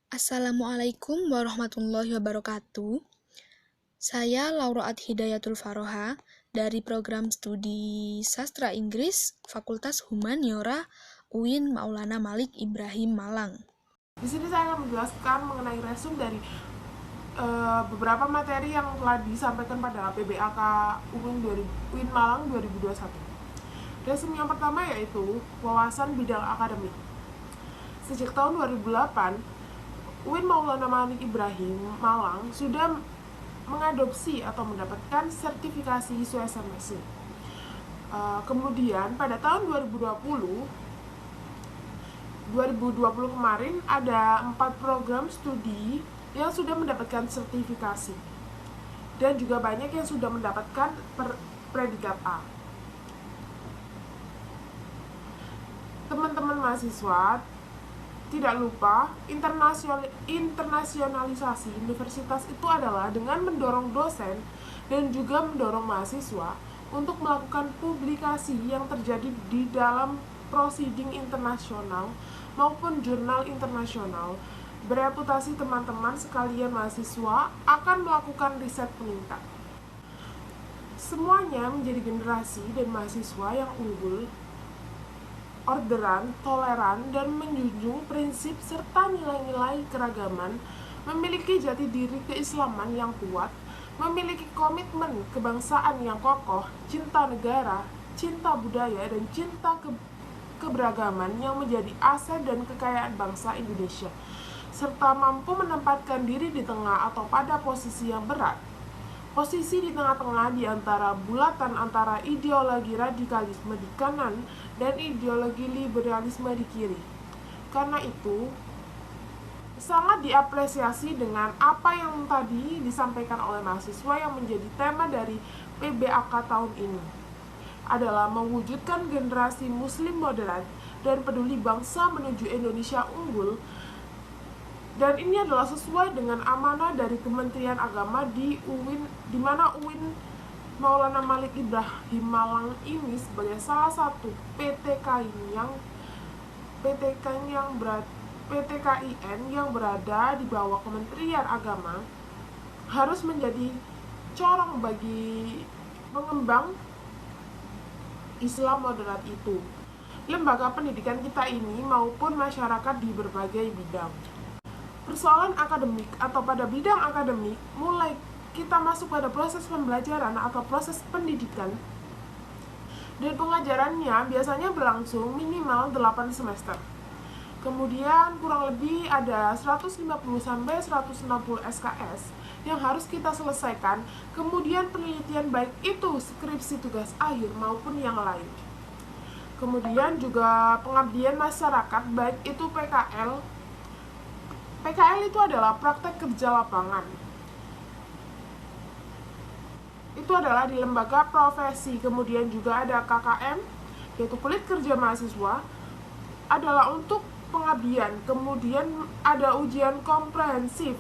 Assalamualaikum warahmatullahi wabarakatuh. Saya Lauroat Hidayatul Faroha dari program studi Sastra Inggris Fakultas Humaniora UIN Maulana Malik Ibrahim Malang. Di sini saya akan menjelaskan mengenai resume dari beberapa materi yang telah disampaikan pada PBAK UIN Malang 2021. Resume yang pertama yaitu wawasan bidang akademik. Sejak tahun 2008, UIN Maulana Malik Ibrahim Malang sudah mengadopsi atau mendapatkan sertifikasi ISO SMSI. Kemudian pada tahun 2020 kemarin ada 4 program studi yang sudah mendapatkan sertifikasi dan juga banyak yang sudah mendapatkan predikat A. Teman-teman mahasiswa, tidak lupa, internasionalisasi universitas itu adalah dengan mendorong dosen dan juga mendorong mahasiswa untuk melakukan publikasi yang terjadi di dalam proceeding internasional maupun jurnal internasional. Bereputasi teman-teman sekalian mahasiswa akan melakukan riset meningkat. Semuanya menjadi generasi dan mahasiswa yang unggul, orderan, toleran, dan menjunjung prinsip serta nilai-nilai keragaman, memiliki jati diri keislaman yang kuat, memiliki komitmen kebangsaan yang kokoh, cinta negara, cinta budaya, dan cinta keberagaman yang menjadi aset dan kekayaan bangsa Indonesia, serta mampu menempatkan diri di tengah atau pada posisi yang berat. Posisi di tengah-tengah di antara bulatan antara ideologi radikalisme di kanan dan ideologi liberalisme di kiri. Karena itu, sangat diapresiasi dengan apa yang tadi disampaikan oleh mahasiswa yang menjadi tema dari PBAK tahun ini. Adalah mewujudkan generasi muslim moderat dan peduli bangsa menuju Indonesia unggul. Dan ini adalah sesuai dengan amanah dari Kementerian Agama di mana UIN Maulana Malik Ibrahim Malang ini sebagai salah satu PTKIN yang berada di bawah Kementerian Agama harus menjadi corong bagi pengembang Islam moderat itu, lembaga pendidikan kita ini maupun masyarakat di berbagai bidang. Persoalan akademik atau pada bidang akademik, mulai kita masuk pada proses pembelajaran atau proses pendidikan dan pengajarannya biasanya berlangsung minimal 8 semester. Kemudian kurang lebih ada 150 sampai 160 SKS yang harus kita selesaikan, kemudian penelitian baik itu skripsi tugas akhir maupun yang lain. Kemudian juga pengabdian masyarakat baik itu PKL. PKL itu adalah praktek kerja lapangan. Itu adalah di lembaga profesi. Kemudian juga ada KKM, yaitu kulit kerja mahasiswa, adalah untuk pengabdian. Kemudian ada ujian komprehensif,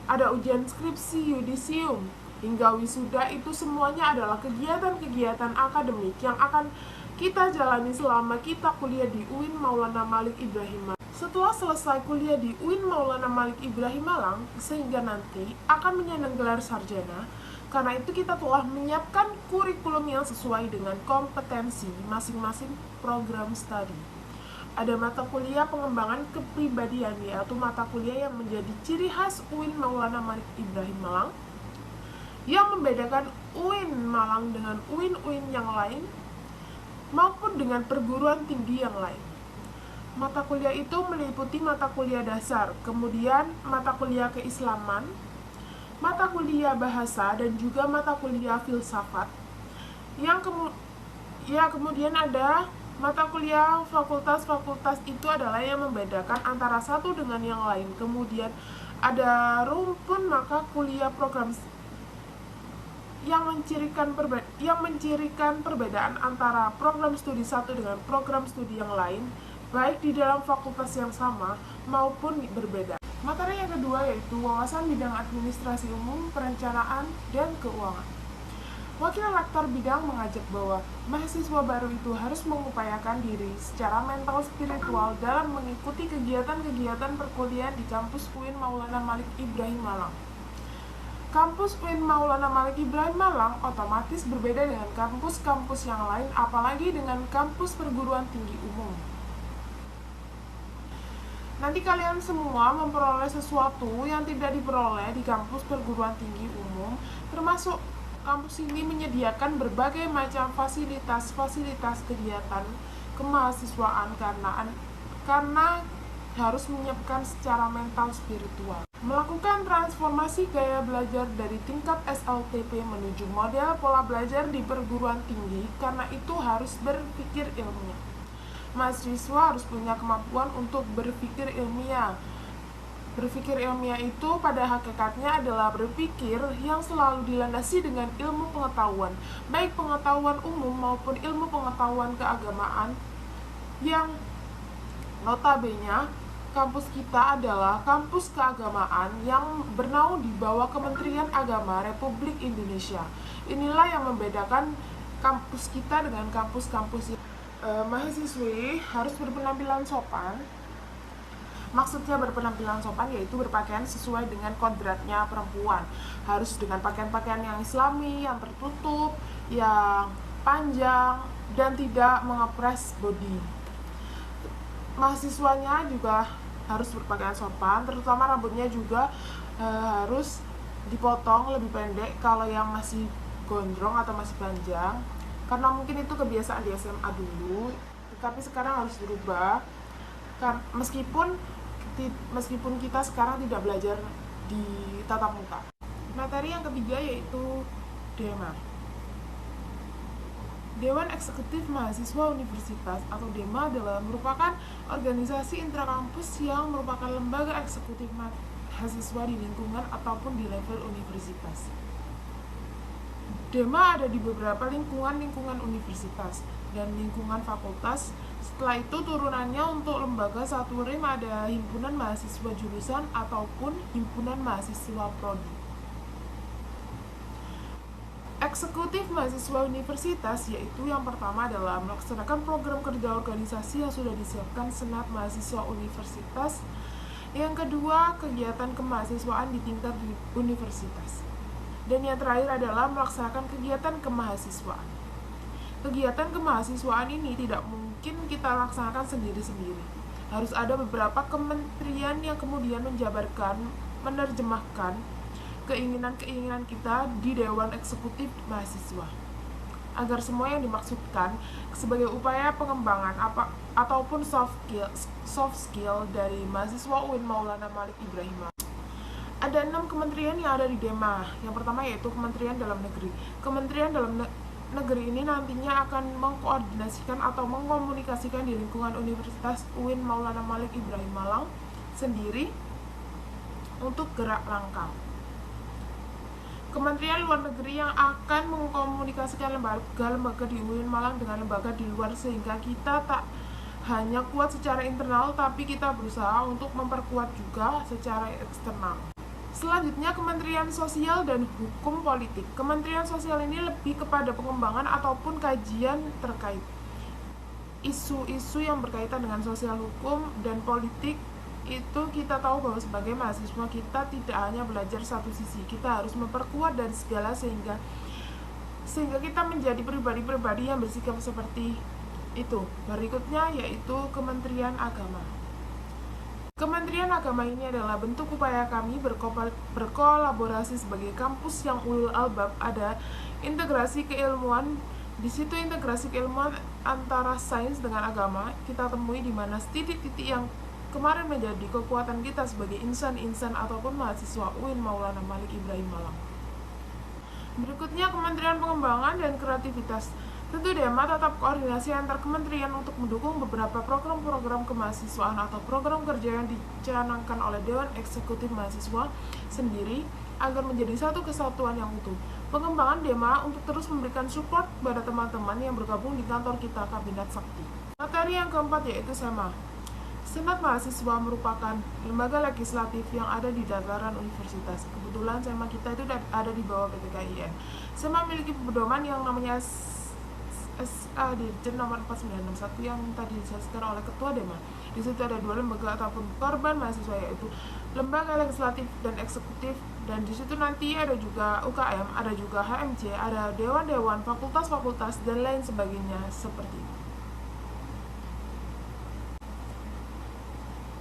ada ujian skripsi, yudisium, hingga wisuda. Itu semuanya adalah kegiatan-kegiatan akademik yang akan kita jalani selama kita kuliah di UIN Maulana Malik Ibrahim Malang. Setelah selesai kuliah di UIN Maulana Malik Ibrahim Malang, sehingga nanti akan menyandang gelar sarjana, karena itu kita telah menyiapkan kurikulum yang sesuai dengan kompetensi masing-masing program studi. Ada mata kuliah pengembangan kepribadian, yaitu mata kuliah yang menjadi ciri khas UIN Maulana Malik Ibrahim Malang, yang membedakan UIN Malang dengan UIN-UIN yang lain, maupun dengan perguruan tinggi yang lain. Mata kuliah itu meliputi mata kuliah dasar, kemudian mata kuliah keislaman, mata kuliah bahasa, dan juga mata kuliah filsafat. Kemudian ada mata kuliah fakultas itu adalah yang membedakan antara satu dengan yang lain. Kemudian ada rumpun mata kuliah program yang mencirikan perbedaan antara program studi satu dengan program studi yang lain, baik di dalam fakultas yang sama maupun berbeda. Materi yang kedua yaitu wawasan bidang administrasi umum, perencanaan, dan keuangan. Wakil Rektor Bidang mengajak bahwa mahasiswa baru itu harus mengupayakan diri secara mental spiritual dalam mengikuti kegiatan-kegiatan perkuliahan di kampus UIN Maulana Malik Ibrahim Malang. Kampus UIN Maulana Malik Ibrahim Malang otomatis berbeda dengan kampus-kampus yang lain, apalagi dengan kampus perguruan tinggi umum. Nanti kalian semua memperoleh sesuatu yang tidak diperoleh di kampus perguruan tinggi umum, termasuk kampus ini menyediakan berbagai macam fasilitas kegiatan kemahasiswaan karena harus menyiapkan secara mental spiritual. Melakukan transformasi gaya belajar dari tingkat SLTP menuju model pola belajar di perguruan tinggi, karena itu harus berpikir ilmiah. Mahasiswa harus punya kemampuan untuk berpikir ilmiah. Berpikir ilmiah itu pada hakikatnya adalah berpikir yang selalu dilandasi dengan ilmu pengetahuan, baik pengetahuan umum maupun ilmu pengetahuan keagamaan, yang notabene kampus kita adalah kampus keagamaan yang bernaung di bawah Kementerian Agama Republik Indonesia. Inilah yang membedakan kampus kita dengan kampus-kampus yang mahasiswi harus berpenampilan sopan. Maksudnya berpenampilan sopan yaitu berpakaian sesuai dengan kodratnya perempuan. Harus dengan pakaian-pakaian yang islami, yang tertutup, yang panjang, dan tidak mengepres body. Mahasiswanya juga harus berpakaian sopan, terutama rambutnya juga harus dipotong lebih pendek kalau yang masih gondrong atau masih panjang. Karena mungkin itu kebiasaan di SMA dulu, tetapi sekarang harus berubah. Meskipun kita sekarang tidak belajar di tatap muka. Materi yang ketiga yaitu DEMA. Dewan Eksekutif Mahasiswa Universitas atau DEMA adalah merupakan organisasi intrakampus yang merupakan lembaga eksekutif mahasiswa di lingkungan ataupun di level universitas. DEMA ada di beberapa lingkungan universitas dan lingkungan fakultas. Setelah itu turunannya untuk lembaga satu rem ada himpunan mahasiswa jurusan ataupun himpunan mahasiswa prodi. Eksekutif mahasiswa universitas yaitu yang pertama adalah melaksanakan program kerja organisasi yang sudah disiapkan Senat Mahasiswa Universitas. Yang kedua, kegiatan kemahasiswaan di tingkat universitas. Dan yang terakhir adalah melaksanakan kegiatan kemahasiswaan. Kegiatan kemahasiswaan ini tidak mungkin kita laksanakan sendiri-sendiri. Harus ada beberapa kementerian yang kemudian menjabarkan, menerjemahkan keinginan-keinginan kita di Dewan Eksekutif Mahasiswa, agar semua yang dimaksudkan sebagai upaya pengembangan ataupun soft skill dari mahasiswa UIN Maulana Malik Ibrahim. Ada 6 kementerian yang ada di DEMA. Yang pertama yaitu Kementerian Dalam Negeri. Kementerian Dalam Negeri ini nantinya akan mengkoordinasikan atau mengkomunikasikan di lingkungan Universitas UIN Maulana Malik Ibrahim Malang sendiri untuk gerak langkah. Kementerian Luar Negeri yang akan mengkomunikasikan lembaga di UIN Malang dengan lembaga di luar, sehingga kita tak hanya kuat secara internal tapi kita berusaha untuk memperkuat juga secara eksternal. Selanjutnya, Kementerian Sosial dan Hukum Politik. Kementerian Sosial ini lebih kepada pengembangan ataupun kajian terkait isu-isu yang berkaitan dengan sosial, hukum, dan politik. Itu kita tahu bahwa sebagai mahasiswa kita tidak hanya belajar satu sisi, kita harus memperkuat dari segala sehingga kita menjadi pribadi-pribadi yang bersikap seperti itu. Berikutnya yaitu Kementerian Agama. Kementerian Agama ini adalah bentuk upaya kami berkolaborasi sebagai kampus yang ulul albab. Ada integrasi keilmuan. Di situ integrasi keilmuan antara sains dengan agama kita temui di mana titik-titik yang kemarin menjadi kekuatan kita sebagai insan-insan ataupun mahasiswa UIN Maulana Malik Ibrahim Malang. Berikutnya Kementerian Pengembangan dan Kreativitas. Tentu DEMA tetap koordinasi antar kementerian untuk mendukung beberapa program-program kemahasiswaan atau program kerja yang dicanangkan oleh Dewan Eksekutif Mahasiswa sendiri agar menjadi satu kesatuan yang utuh. Pengembangan DEMA untuk terus memberikan support kepada teman-teman yang bergabung di kantor kita Kabinet Sakti. Materi yang keempat yaitu SEMA. Senat Mahasiswa merupakan lembaga legislatif yang ada di dataran universitas. Kebetulan SEMA kita itu ada di bawah PTKIN. SEMA memiliki pedoman yang namanya SA Dirjen nomor 4961 yang tadi dijelaskan oleh Ketua Dema. Di situ ada dua lembaga ataupun korban mahasiswa, yaitu lembaga legislatif dan eksekutif, dan di situ nanti ada juga UKM, ada juga HMJ, ada dewan-dewan, fakultas-fakultas, dan lain sebagainya seperti itu.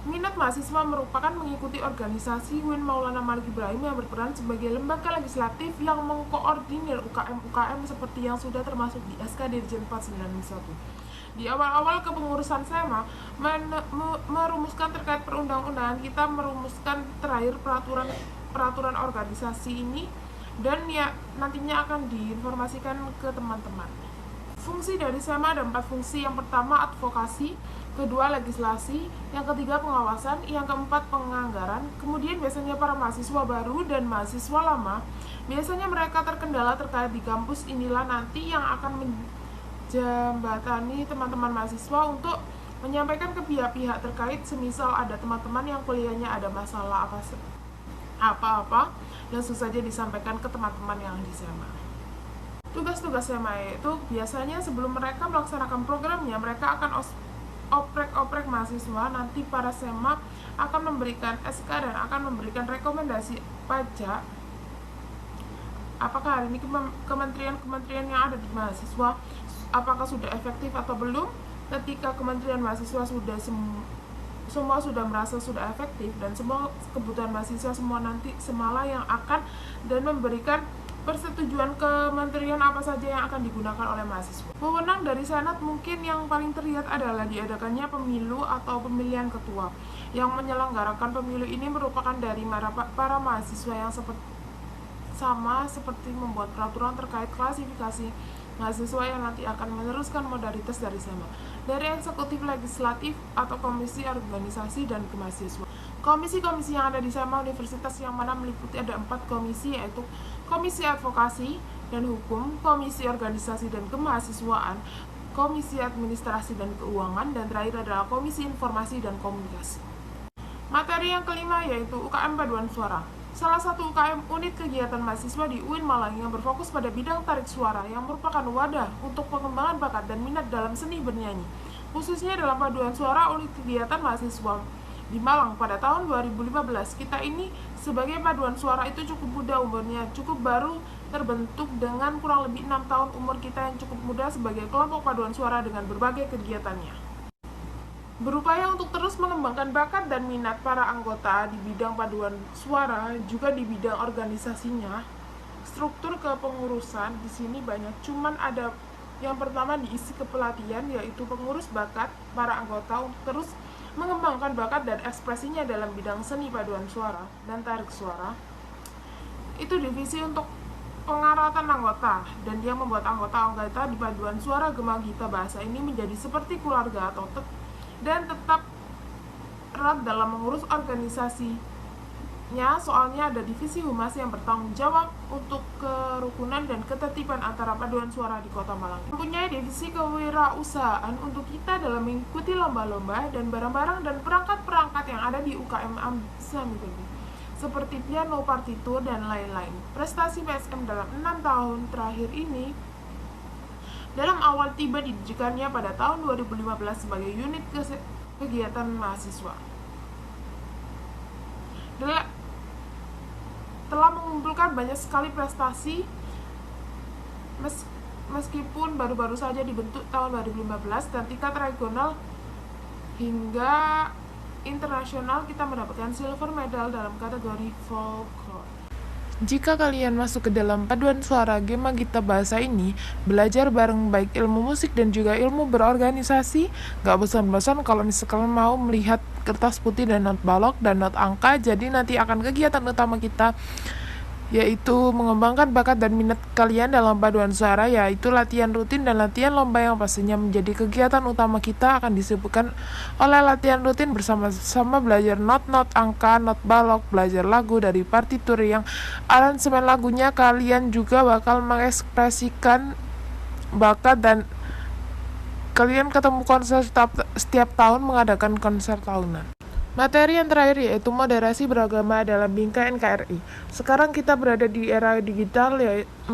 Minat mahasiswa merupakan mengikuti organisasi UIN Maulana Malik Ibrahim yang berperan sebagai lembaga legislatif yang mengkoordinir UKM-UKM seperti yang sudah termasuk di SK Dirjen 491. Di awal-awal kepengurusan SEMA merumuskan terkait perundang-undangan, kita merumuskan terakhir peraturan organisasi ini, dan ya nantinya akan diinformasikan ke teman-teman. Fungsi dari SEMA ada 4 fungsi. Yang pertama advokasi, kedua legislasi, yang ketiga pengawasan, yang keempat penganggaran. Kemudian biasanya para mahasiswa baru dan mahasiswa lama, biasanya mereka terkendala terkait di kampus inilah nanti yang akan menjembatani teman-teman mahasiswa untuk menyampaikan ke pihak-pihak terkait, semisal ada teman-teman yang kuliahnya ada masalah apa-apa, langsung saja disampaikan ke teman-teman yang di SEMA. Tugas-tugas SEMA itu biasanya sebelum mereka melaksanakan programnya, mereka akan oprek-oprek mahasiswa. Nanti para SEMA akan memberikan SK dan akan memberikan rekomendasi pajak. Apakah hari ini kementerian-kementerian yang ada di mahasiswa, apakah sudah efektif atau belum? Ketika kementerian mahasiswa semua sudah merasa sudah efektif dan semua kebutuhan mahasiswa semua nanti semalah yang akan dan memberikan persetujuan kementerian apa saja yang akan digunakan oleh mahasiswa. Wewenang dari Senat mungkin yang paling terlihat adalah diadakannya pemilu atau pemilihan ketua. Yang menyelenggarakan pemilu ini merupakan dari para mahasiswa yang seperti membuat peraturan terkait klasifikasi mahasiswa yang nanti akan meneruskan modalitas dari SEMA. Dari eksekutif, legislatif, atau komisi organisasi dan kemahasiswaan. Komisi-komisi yang ada di SEMA Universitas yang mana meliputi ada 4 komisi, yaitu Komisi Advokasi dan Hukum, Komisi Organisasi dan Kemahasiswaan, Komisi Administrasi dan Keuangan, dan terakhir adalah Komisi Informasi dan Komunikasi. Materi yang kelima yaitu UKM Paduan Suara. Salah satu UKM unit kegiatan mahasiswa di UIN Malang yang berfokus pada bidang tarik suara yang merupakan wadah untuk pengembangan bakat dan minat dalam seni bernyanyi. Khususnya dalam paduan suara unit kegiatan mahasiswa di Malang pada tahun 2015. Kita ini sebagai paduan suara itu cukup muda umurnya, cukup baru terbentuk dengan kurang lebih 6 tahun umur kita yang cukup muda sebagai kelompok paduan suara dengan berbagai kegiatannya. Berupaya untuk terus mengembangkan bakat dan minat para anggota di bidang paduan suara, juga di bidang organisasinya. Struktur kepengurusan di sini banyak, cuman ada yang pertama diisi kepelatihan, yaitu pengurus bakat para anggota untuk terus mengembangkan bakat dan ekspresinya dalam bidang seni paduan suara dan tarik suara. Itu divisi untuk pengaratan anggota, dan dia membuat anggota-anggota di paduan suara Gema Gita Bahasa ini menjadi seperti keluarga atau dan tetap erat dalam mengurus organisasinya, soalnya ada divisi humas yang bertanggung jawab untuk kerukunan dan ketertiban antara paduan suara di Kota Malang. Mempunyai divisi kewirausahaan untuk kita dalam mengikuti lomba-lomba dan barang-barang dan perangkat-perangkat yang ada di UKM seperti piano, partitur, dan lain-lain. Prestasi PSM dalam 6 tahun terakhir ini dalam awal tiba didirikannya pada tahun 2015 sebagai unit kegiatan mahasiswa. Telah mengumpulkan banyak sekali prestasi meskipun baru-baru saja dibentuk tahun 2015, dan tingkat regional hingga internasional kita mendapatkan silver medal dalam kategori folklore. Jika kalian masuk ke dalam paduan suara Gema Gita Bahasa ini, belajar bareng baik ilmu musik dan juga ilmu berorganisasi, gak bosan-bosan kalau misalkan mau melihat kertas putih dan not balok dan not angka. Jadi nanti akan kegiatan utama kita yaitu mengembangkan bakat dan minat kalian dalam paduan suara, yaitu latihan rutin dan latihan lomba yang pastinya menjadi kegiatan utama kita akan disebutkan oleh latihan rutin bersama-sama belajar not angka, not balok, belajar lagu dari partitur yang aransemen lagunya. Kalian juga bakal mengekspresikan bakat dan Kalian ketemu konser setiap tahun mengadakan konser tahunan. Materi yang terakhir yaitu moderasi beragama dalam bingkai NKRI. Sekarang kita berada di era digital 4.0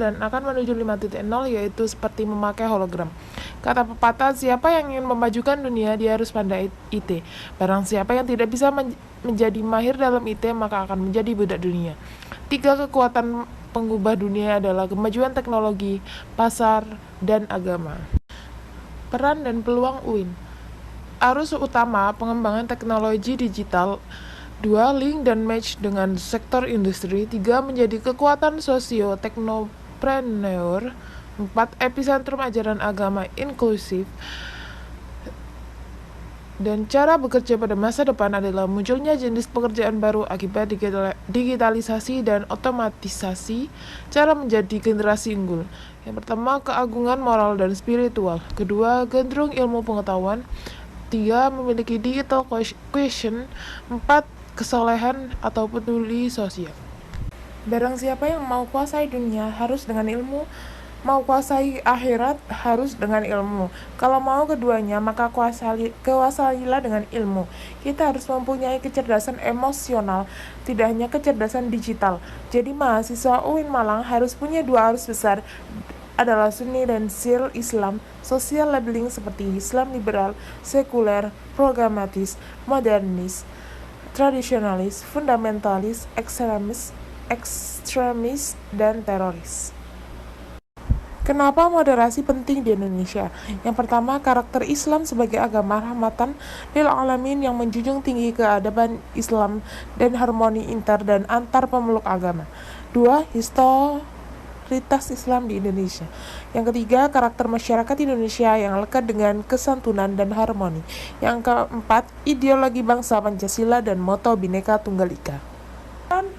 dan akan menuju 5.0 yaitu seperti memakai hologram. Kata pepatah, siapa yang ingin memajukan dunia dia harus pandai IT. Barang siapa yang tidak bisa menjadi mahir dalam IT maka akan menjadi budak dunia. 3 kekuatan pengubah dunia adalah kemajuan teknologi, pasar, dan agama. Peran dan peluang UIN. Arus utama pengembangan teknologi digital. 2. Link dan match dengan sektor industri. 3. Menjadi kekuatan sosio-teknopreneur. 4. Epicentrum ajaran agama inklusif. Dan cara bekerja pada masa depan adalah munculnya jenis pekerjaan baru akibat digitalisasi dan otomatisasi. Cara menjadi generasi unggul. Yang pertama, keagungan moral dan spiritual. Kedua, gandrung ilmu pengetahuan. 3. Memiliki digital quotient. 4. Kesolehan atau peduli sosial. Barang siapa yang mau kuasai dunia harus dengan ilmu, mau kuasai akhirat harus dengan ilmu. Kalau mau keduanya maka kuasailah dengan ilmu. Kita harus mempunyai kecerdasan emosional, tidak hanya kecerdasan digital. Jadi mahasiswa UIN Malang harus punya 2 arus besar adalah Sunni dan Syiah Islam, social labeling seperti Islam liberal, sekuler, programatis, modernis, tradisionalis, fundamentalis, ekstremis, dan teroris. Kenapa moderasi penting di Indonesia? Yang pertama, karakter Islam sebagai agama rahmatan lil alamin yang menjunjung tinggi keadaban Islam dan harmoni inter dan antar pemeluk agama. 2. Historitas Islam di Indonesia. Yang ketiga, karakter masyarakat Indonesia yang lekat dengan kesantunan dan harmoni. Yang keempat, ideologi bangsa Pancasila dan moto Bhinneka Tunggal Ika.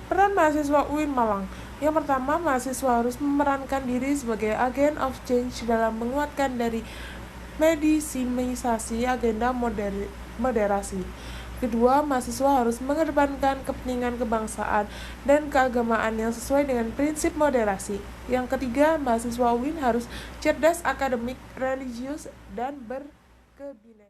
Peran mahasiswa UIN Malang. Yang pertama, mahasiswa harus memerankan diri sebagai agen of change dalam menguatkan dari medisimisasi agenda moderasi. Kedua, mahasiswa harus mengedepankan kepentingan kebangsaan dan keagamaan yang sesuai dengan prinsip moderasi. Yang ketiga, mahasiswa UIN harus cerdas akademik, religius, dan berkebinekaan.